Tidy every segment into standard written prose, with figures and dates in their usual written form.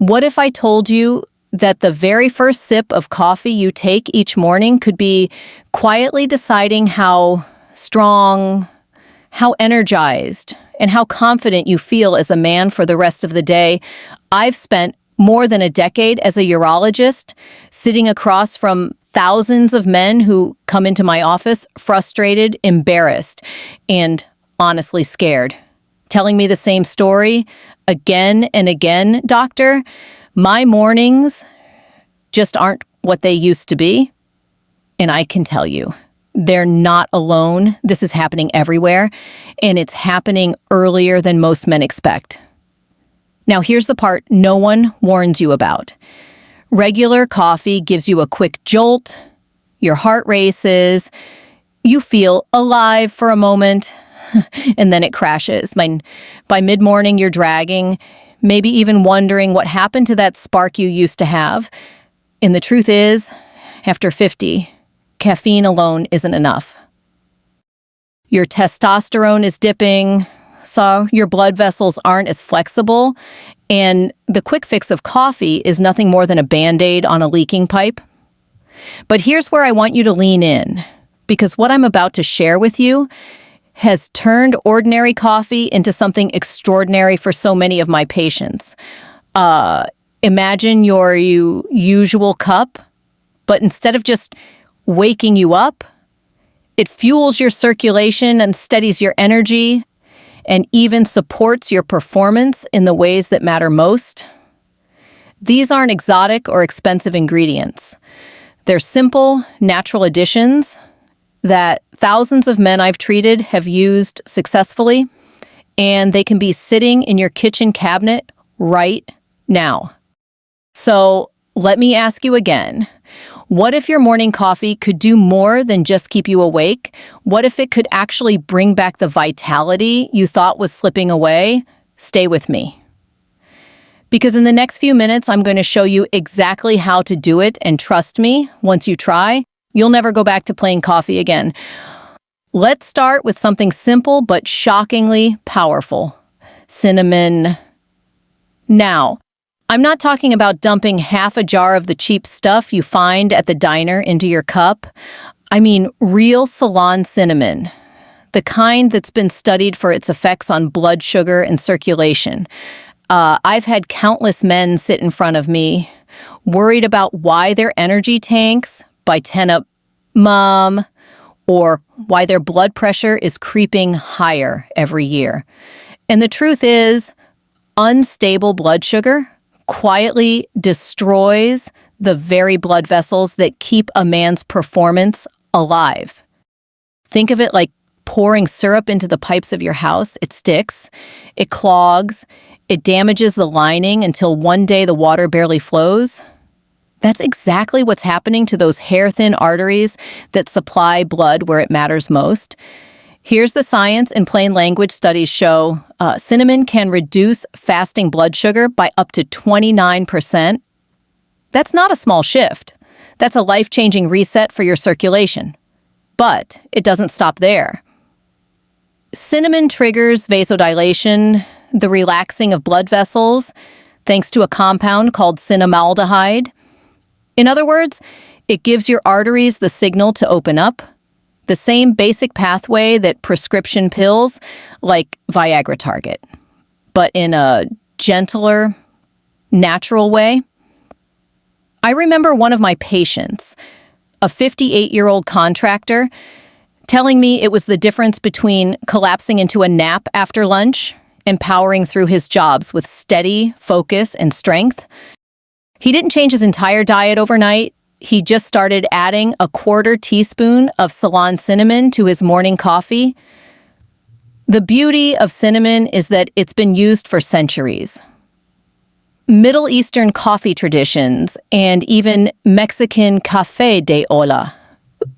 What if I told you that the very first sip of coffee you take each morning could be quietly deciding how strong, how energized, and how confident you feel as a man for the rest of the day? I've spent more than a decade as a urologist, sitting across from thousands of men who come into my office frustrated, embarrassed, and honestly scared, telling me the same story again and again. Doctor, my mornings just aren't what they used to be. And I can tell you, they're not alone. This is happening everywhere, and it's happening earlier than most men expect. Now, here's the part no one warns you about. Regular coffee gives you a quick jolt, your heart races, you feel alive for a moment, and then it crashes. By mid-morning, you're dragging, maybe even wondering what happened to that spark you used to have. And the truth is, after 50, caffeine alone isn't enough. Your testosterone is dipping, so your blood vessels aren't as flexible, and the quick fix of coffee is nothing more than a Band-Aid on a leaking pipe. But here's where I want you to lean in, because what I'm about to share with you has turned ordinary coffee into something extraordinary for so many of my patients. Imagine your usual cup, but instead of just waking you up, it fuels your circulation and steadies your energy and even supports your performance in the ways that matter most. These aren't exotic or expensive ingredients. They're simple, natural additions that thousands of men I've treated have used successfully, and they can be sitting in your kitchen cabinet right now. So let me ask you again. What if your morning coffee could do more than just keep you awake? What if it could actually bring back the vitality you thought was slipping away? Stay with me. Because in the next few minutes, I'm going to show you exactly how to do it, and trust me, once you try, you'll never go back to plain coffee again. Let's start with something simple but shockingly powerful. Cinnamon. Now, I'm not talking about dumping half a jar of the cheap stuff you find at the diner into your cup. I mean real salon cinnamon, the kind that's been studied for its effects on blood sugar and circulation. I've had countless men sit in front of me, worried about why their energy tanks by 10 up, mom, or why their blood pressure is creeping higher every year. And the truth is, unstable blood sugar quietly destroys the very blood vessels that keep a man's performance alive. Think of it like pouring syrup into the pipes of your house. It sticks, it clogs, it damages the lining until one day the water barely flows. That's exactly what's happening to those hair-thin arteries that supply blood where it matters most. Here's the science in plain language. Studies show cinnamon can reduce fasting blood sugar by up to 29%. That's not a small shift. That's a life-changing reset for your circulation. But it doesn't stop there. Cinnamon triggers vasodilation, the relaxing of blood vessels, thanks to a compound called cinnamaldehyde. In other words, it gives your arteries the signal to open up, the same basic pathway that prescription pills like Viagra target, but in a gentler, natural way. I remember one of my patients, a 58-year-old contractor, telling me it was the difference between collapsing into a nap after lunch and powering through his jobs with steady focus and strength. He didn't change his entire diet overnight. He just started adding a 1/4 teaspoon of Ceylon cinnamon to his morning coffee. The beauty of cinnamon is that it's been used for centuries. Middle Eastern coffee traditions and even Mexican café de olla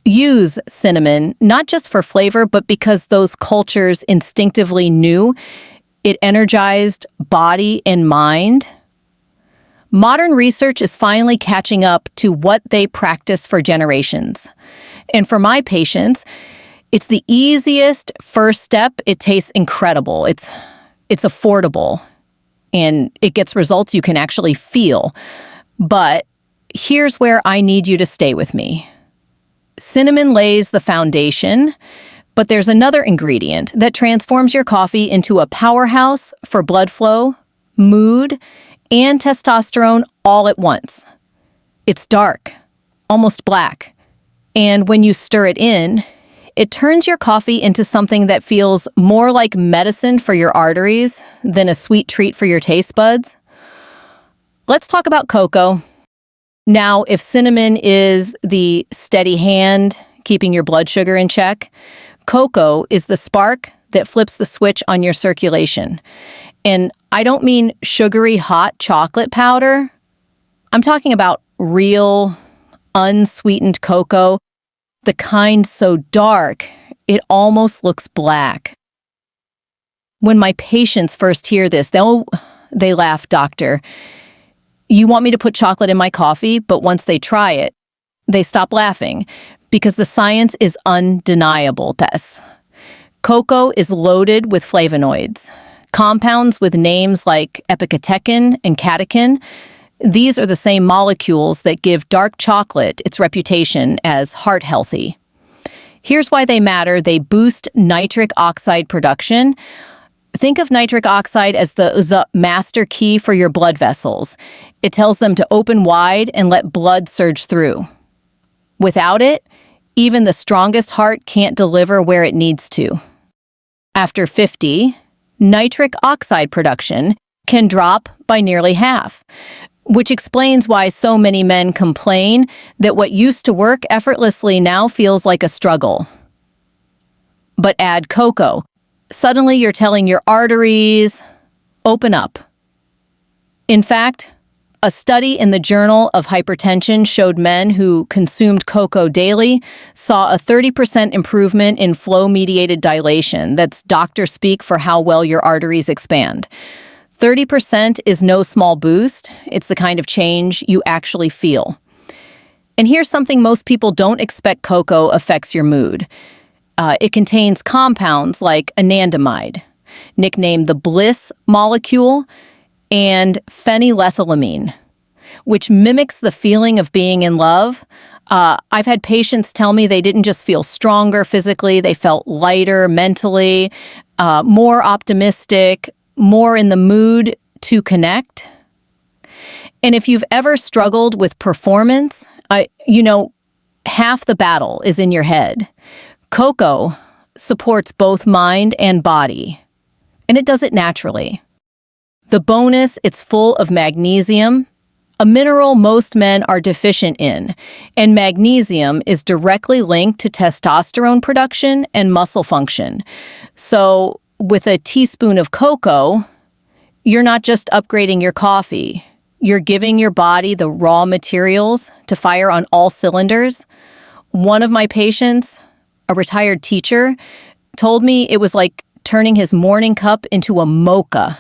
use cinnamon not just for flavor, but because those cultures instinctively knew it energized body and mind. Modern research is finally catching up to what they practice for generations. And for my patients, it's the easiest first step. It tastes incredible. It's affordable. and it gets results you can actually feel. But here's where I need you to stay with me. Cinnamon lays the foundation, but there's another ingredient that transforms your coffee into a powerhouse for blood flow, mood, and testosterone all at once. It's dark, almost black, and when you stir it in, it turns your coffee into something that feels more like medicine for your arteries than a sweet treat for your taste buds. Let's talk about cocoa. Now, if cinnamon is the steady hand keeping your blood sugar in check, cocoa is the spark that flips the switch on your circulation. And I don't mean sugary hot chocolate powder. I'm talking about real, unsweetened cocoa, the kind so dark it almost looks black. When my patients first hear this, they laugh, "Doctor, you want me to put chocolate in my coffee?" But once they try it, they stop laughing because the science is undeniable, Tess. Cocoa is loaded with flavonoids, compounds with names like epicatechin and catechin. These are the same molecules that give dark chocolate its reputation as heart healthy. Here's why they matter. They boost nitric oxide production. Think of nitric oxide as the master key for your blood vessels. It tells them to open wide and let blood surge through. Without it, even the strongest heart can't deliver where it needs to. After 50, nitric oxide production can drop by nearly half, which explains why so many men complain that what used to work effortlessly now feels like a struggle. But add cocoa. Suddenly you're telling your arteries, open up. In fact, a study in the Journal of Hypertension showed men who consumed cocoa daily saw a 30% improvement in flow-mediated dilation. That's doctor speak for how well your arteries expand. 30% is no small boost. It's the kind of change you actually feel. And here's something most people don't expect: cocoa affects your mood. It contains compounds like anandamide, nicknamed the bliss molecule, and phenylethylamine, which mimics the feeling of being in love. I've had patients tell me they didn't just feel stronger physically, they felt lighter mentally, more optimistic, more in the mood to connect. And if you've ever struggled with performance, half the battle is in your head. Cocoa supports both mind and body, and it does it naturally. The bonus, it's full of magnesium, a mineral most men are deficient in, and magnesium is directly linked to testosterone production and muscle function. So with a teaspoon of cocoa, you're not just upgrading your coffee. You're giving your body the raw materials to fire on all cylinders. One of my patients, a retired teacher, told me it was like turning his morning cup into a mocha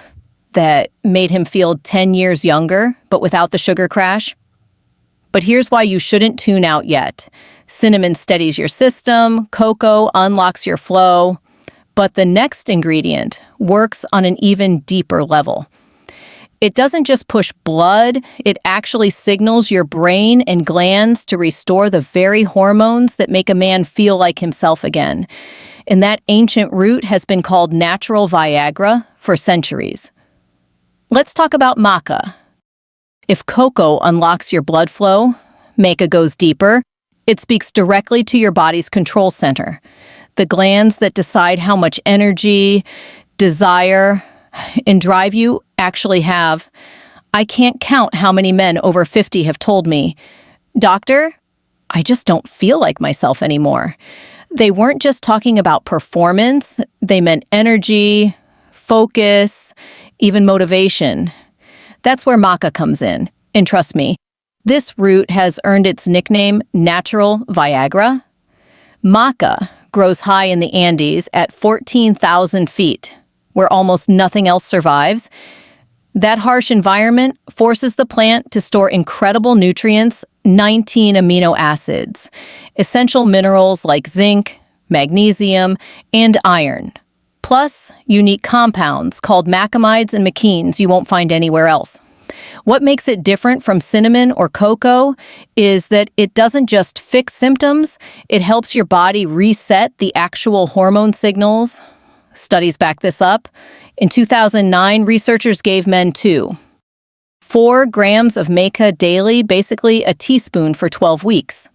that made him feel 10 years younger, but without the sugar crash. But here's why you shouldn't tune out yet. Cinnamon steadies your system, cocoa unlocks your flow, but the next ingredient works on an even deeper level. It doesn't just push blood, it actually signals your brain and glands to restore the very hormones that make a man feel like himself again. And that ancient root has been called natural Viagra for centuries. Let's talk about maca. If cocoa unlocks your blood flow, maca goes deeper. It speaks directly to your body's control center, the glands that decide how much energy, desire, and drive you actually have. I can't count how many men over 50 have told me, "Doctor, I just don't feel like myself anymore." They weren't just talking about performance, they meant energy, focus, even motivation. That's where maca comes in. And trust me, this root has earned its nickname natural Viagra. Maca grows high in the Andes at 14,000 feet, where almost nothing else survives. That harsh environment forces the plant to store incredible nutrients, 19 amino acids, essential minerals like zinc, magnesium, and iron. plus unique compounds called macamides and machenes you won't find anywhere else. What makes it different from cinnamon or cocoa is that it doesn't just fix symptoms, it helps your body reset the actual hormone signals. Studies back this up. In 2009, researchers gave men 4 grams of maca daily, basically a teaspoon for 12 weeks.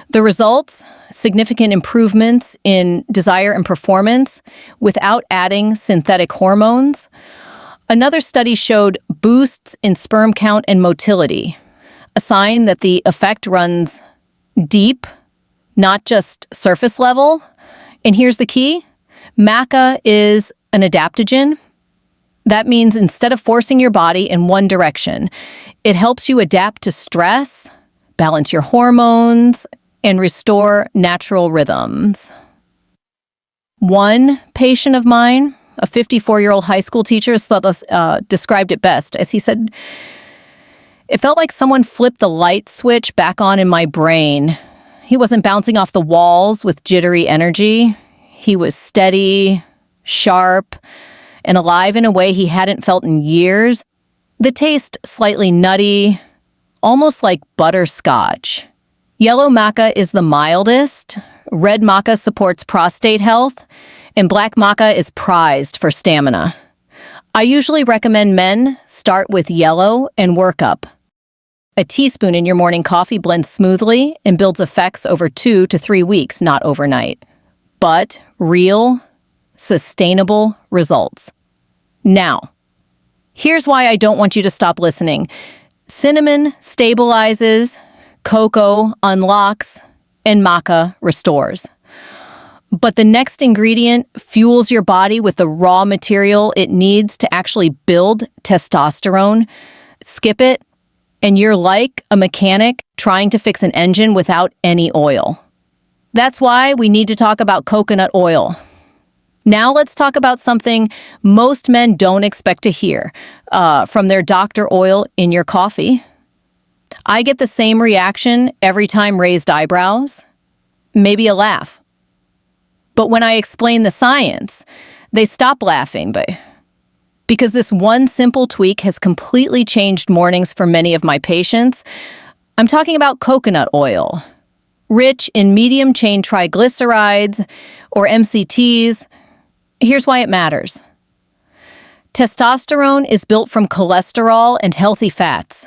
The results? Significant improvements in desire and performance without adding synthetic hormones. Another study showed boosts in sperm count and motility, a sign that the effect runs deep, not just surface level. And here's the key. Maca is an adaptogen. That means instead of forcing your body in one direction, it helps you adapt to stress, balance your hormones, and restore natural rhythms. One patient of mine, a 54-year-old high school teacher, described it best as he said, "It felt like someone flipped the light switch back on in my brain. He wasn't bouncing off the walls with jittery energy. He was steady, sharp, and alive in a way he hadn't felt in years. The taste slightly nutty, almost like butterscotch. Yellow maca is the mildest. Red maca supports prostate health, and black maca is prized for stamina. I usually recommend men start with yellow and work up. A teaspoon in your morning coffee blends smoothly and builds effects over 2 to 3 weeks, not overnight. But real, sustainable results. Now, here's why I don't want you to stop listening. Cinnamon stabilizes, cocoa unlocks, and maca restores. But the next ingredient fuels your body with the raw material it needs to actually build testosterone. Skip it, and you're like a mechanic trying to fix an engine without any oil. That's why we need to talk about coconut oil. Now let's talk about something most men don't expect to hear from their doctor oil in your coffee. I get the same reaction every time: raised eyebrows, maybe a laugh. But when I explain the science, they stop laughing, because this one simple tweak has completely changed mornings for many of my patients. I'm talking about coconut oil, rich in medium-chain triglycerides, or MCTs. Here's why it matters. Testosterone is built from cholesterol and healthy fats.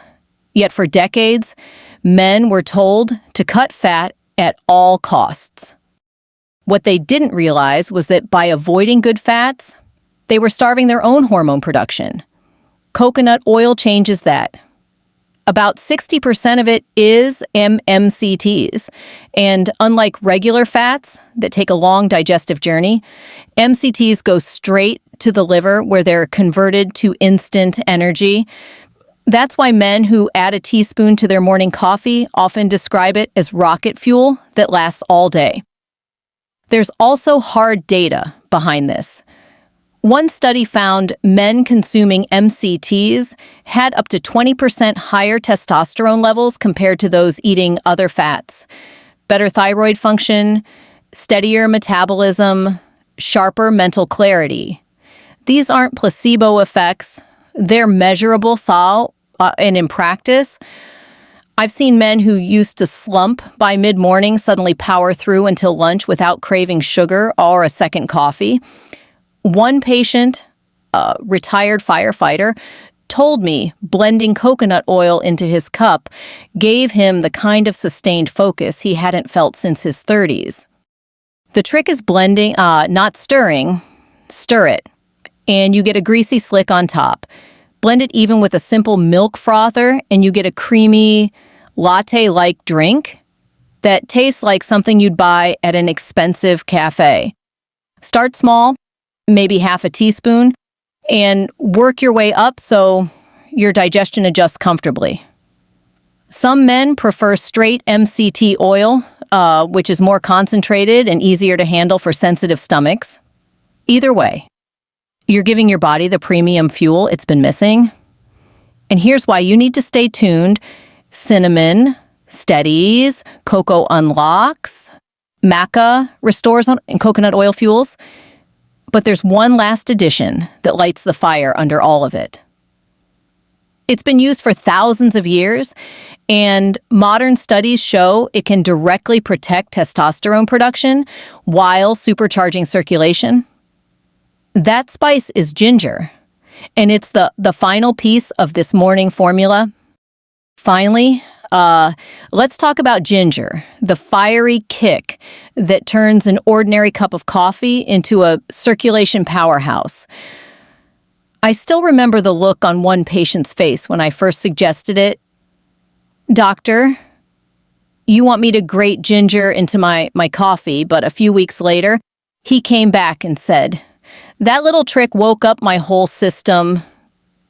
Yet for decades, men were told to cut fat at all costs. What they didn't realize was that by avoiding good fats, they were starving their own hormone production. Coconut oil changes that. About 60% of it is MCTs, and unlike regular fats that take a long digestive journey, MCTs go straight to the liver where they're converted to instant energy. That's why men who add a teaspoon to their morning coffee often describe it as rocket fuel that lasts all day. There's also hard data behind this. One study found men consuming MCTs had up to 20% higher testosterone levels compared to those eating other fats. Better thyroid function, steadier metabolism, sharper mental clarity. These aren't placebo effects. They're measurable, and in practice, I've seen men who used to slump by mid-morning suddenly power through until lunch without craving sugar or a second coffee. One patient, a retired firefighter, told me blending coconut oil into his cup gave him the kind of sustained focus he hadn't felt since his 30s. The trick is blending, not stirring. Stir it, and you get a greasy slick on top. Blend it even with a simple milk frother, and you get a creamy, latte-like drink that tastes like something you'd buy at an expensive cafe. Start small, maybe half a teaspoon, and work your way up so your digestion adjusts comfortably. Some men prefer straight MCT oil, which is more concentrated and easier to handle for sensitive stomachs. Either way, you're giving your body the premium fuel it's been missing. And here's why you need to stay tuned. Cinnamon steadies, cocoa unlocks, maca restores, and coconut oil fuels. But there's one last addition that lights the fire under all of it. It's been used for thousands of years, and modern studies show it can directly protect testosterone production while supercharging circulation. That spice is ginger, and it's the final piece of this morning formula. Finally, let's talk about ginger, the fiery kick that turns an ordinary cup of coffee into a circulation powerhouse. I still remember the look on one patient's face when I first suggested it. "Doctor, you want me to grate ginger into my coffee," but a few weeks later, he came back and said, "That little trick woke up my whole system,"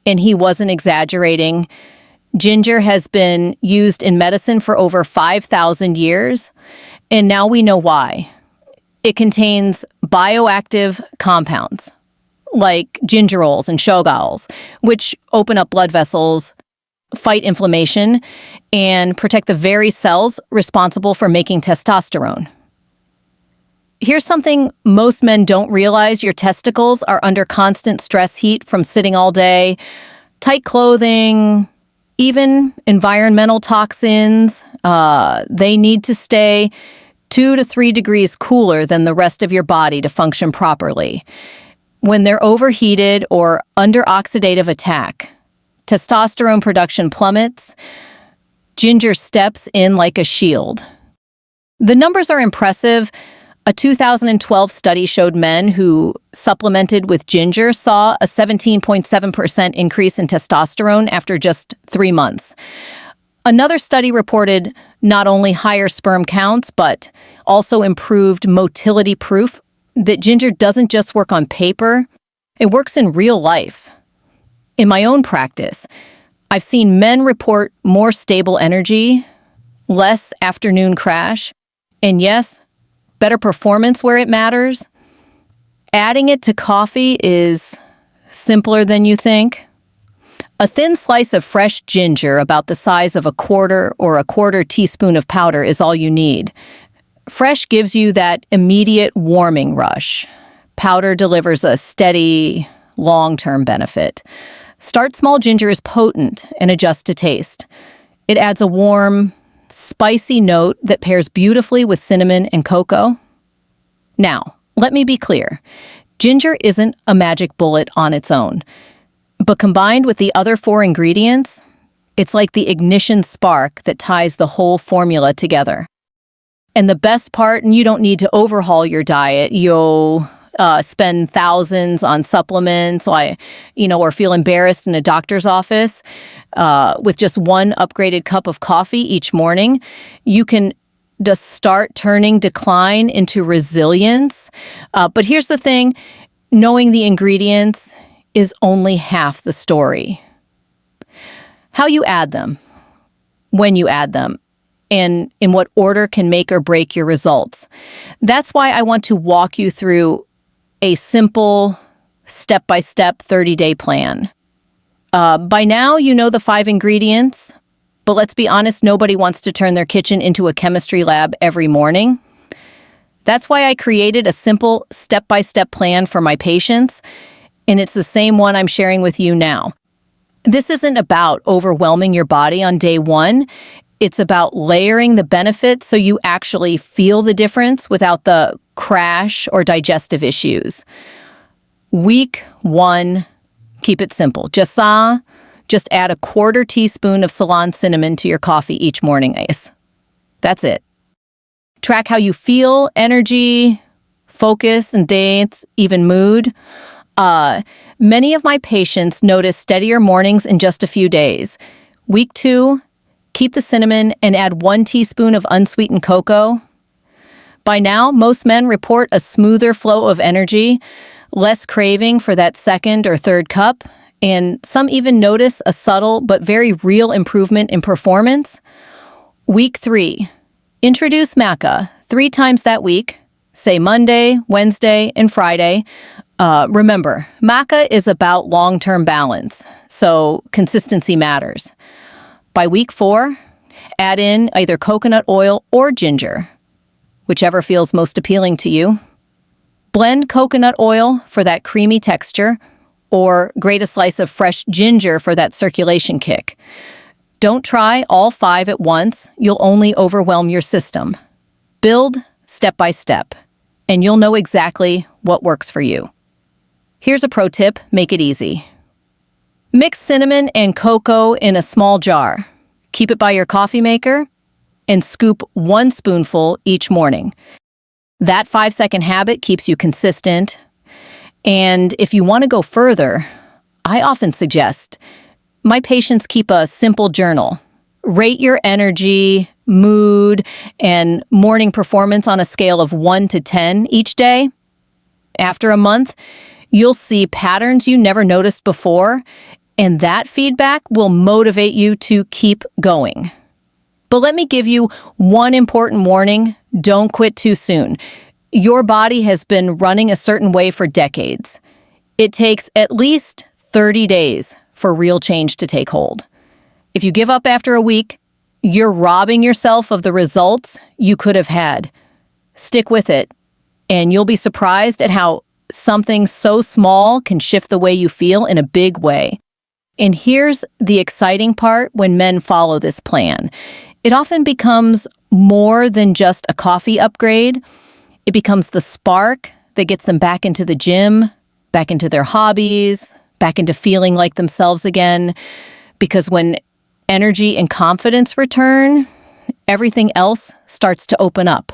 and he wasn't exaggerating. Ginger has been used in medicine for over 5,000 years, and now we know why. It contains bioactive compounds, like gingerols and shogaols, which open up blood vessels, fight inflammation, and protect the very cells responsible for making testosterone. Here's something most men don't realize: your testicles are under constant stress heat from sitting all day, tight clothing, even environmental toxins. They need to stay 2 to 3 degrees cooler than the rest of your body to function properly. When they're overheated or under oxidative attack, testosterone production plummets. Ginger steps in like a shield. The numbers are impressive. A 2012 study showed men who supplemented with ginger saw a 17.7% increase in testosterone after just 3 months. Another study reported not only higher sperm counts, but also improved motility, proof that ginger doesn't just work on paper, it works in real life. In my own practice, I've seen men report more stable energy, less afternoon crash, and yes, better performance where it matters. Adding it to coffee is simpler than you think. A thin slice of fresh ginger, about the size of a quarter teaspoon of powder, is all you need. Fresh gives you that immediate warming rush. Powder delivers a steady, long-term benefit. Start small. Ginger is potent and adjusts to taste. It adds a warm, spicy note that pairs beautifully with cinnamon and cocoa. Now, let me be clear. Ginger isn't a magic bullet on its own. But combined with the other 4 ingredients, it's like the ignition spark that ties the whole formula together. And the best part, and you don't need to overhaul your diet. You'll spend thousands on supplements, or feel embarrassed in a doctor's office. With just one upgraded cup of coffee each morning, you can just start turning decline into resilience. But here's the thing, knowing the ingredients is only half the story. How you add them, when you add them, and in what order can make or break your results. That's why I want to walk you through a simple, step-by-step 30-day plan. By now, you know the 5 ingredients, but let's be honest, nobody wants to turn their kitchen into a chemistry lab every morning. That's why I created a simple step-by-step plan for my patients, and it's the same one I'm sharing with you now. This isn't about overwhelming your body on day 1. It's about layering the benefits so you actually feel the difference without the crash or digestive issues. Week 1, keep it simple. Just add a 1/4 teaspoon of Ceylon cinnamon to your coffee each morning. That's it. Track how you feel, energy, focus, and dates, even mood. Many of my patients notice steadier mornings in just a few days. Week 2, keep the cinnamon and add 1 teaspoon of unsweetened cocoa. By now, most men report a smoother flow of energy, less craving for that second or third cup, and some even notice a subtle but very real improvement in performance. Week 3, introduce maca 3 times that week, say Monday, Wednesday, and Friday. Remember, maca is about long-term balance, so consistency matters. By week 4, add in either coconut oil or ginger, whichever feels most appealing to you. Blend coconut oil for that creamy texture, or grate a slice of fresh ginger for that circulation kick. Don't try all 5 at once. You'll only overwhelm your system. Build step by step, and you'll know exactly what works for you. Here's a pro tip: make it easy. Mix cinnamon and cocoa in a small jar. Keep it by your coffee maker and scoop 1 spoonful each morning. That 5-second habit keeps you consistent. And if you want to go further, I often suggest my patients keep a simple journal. Rate your energy, mood, and morning performance on a scale of 1 to 10 each day. After a month, you'll see patterns you never noticed before, and that feedback will motivate you to keep going. But let me give you one important warning: don't quit too soon. Your body has been running a certain way for decades. It takes at least 30 days for real change to take hold. If you give up after a week, you're robbing yourself of the results you could have had. Stick with it, and you'll be surprised at how something so small can shift the way you feel in a big way. And here's the exciting part: when men follow this plan, it often becomes more than just a coffee upgrade. It becomes the spark that gets them back into the gym, back into their hobbies, back into feeling like themselves again. Because when energy and confidence return, everything else starts to open up.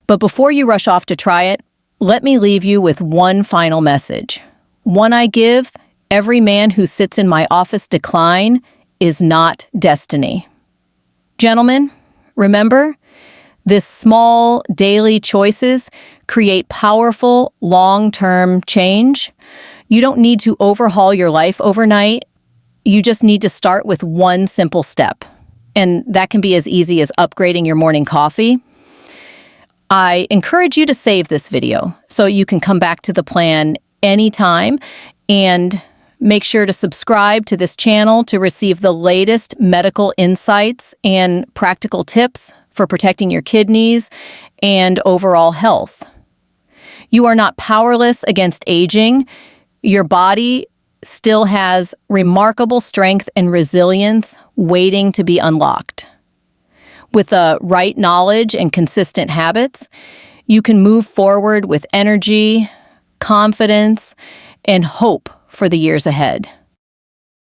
But before you rush off to try it, let me leave you with one final message. One I give: every man who sits in my office decline is not destiny. Gentlemen, remember, this small daily choices create powerful long-term change. You don't need to overhaul your life overnight. You just need to start with one simple step. And that can be as easy as upgrading your morning coffee. I encourage you to save this video so you can come back to the plan anytime, and make sure to subscribe to this channel to receive the latest medical insights and practical tips for protecting your kidneys and overall health. You are not powerless against aging. Your body still has remarkable strength and resilience waiting to be unlocked. With the right knowledge and consistent habits, you can move forward with energy, confidence, and hope for the years ahead.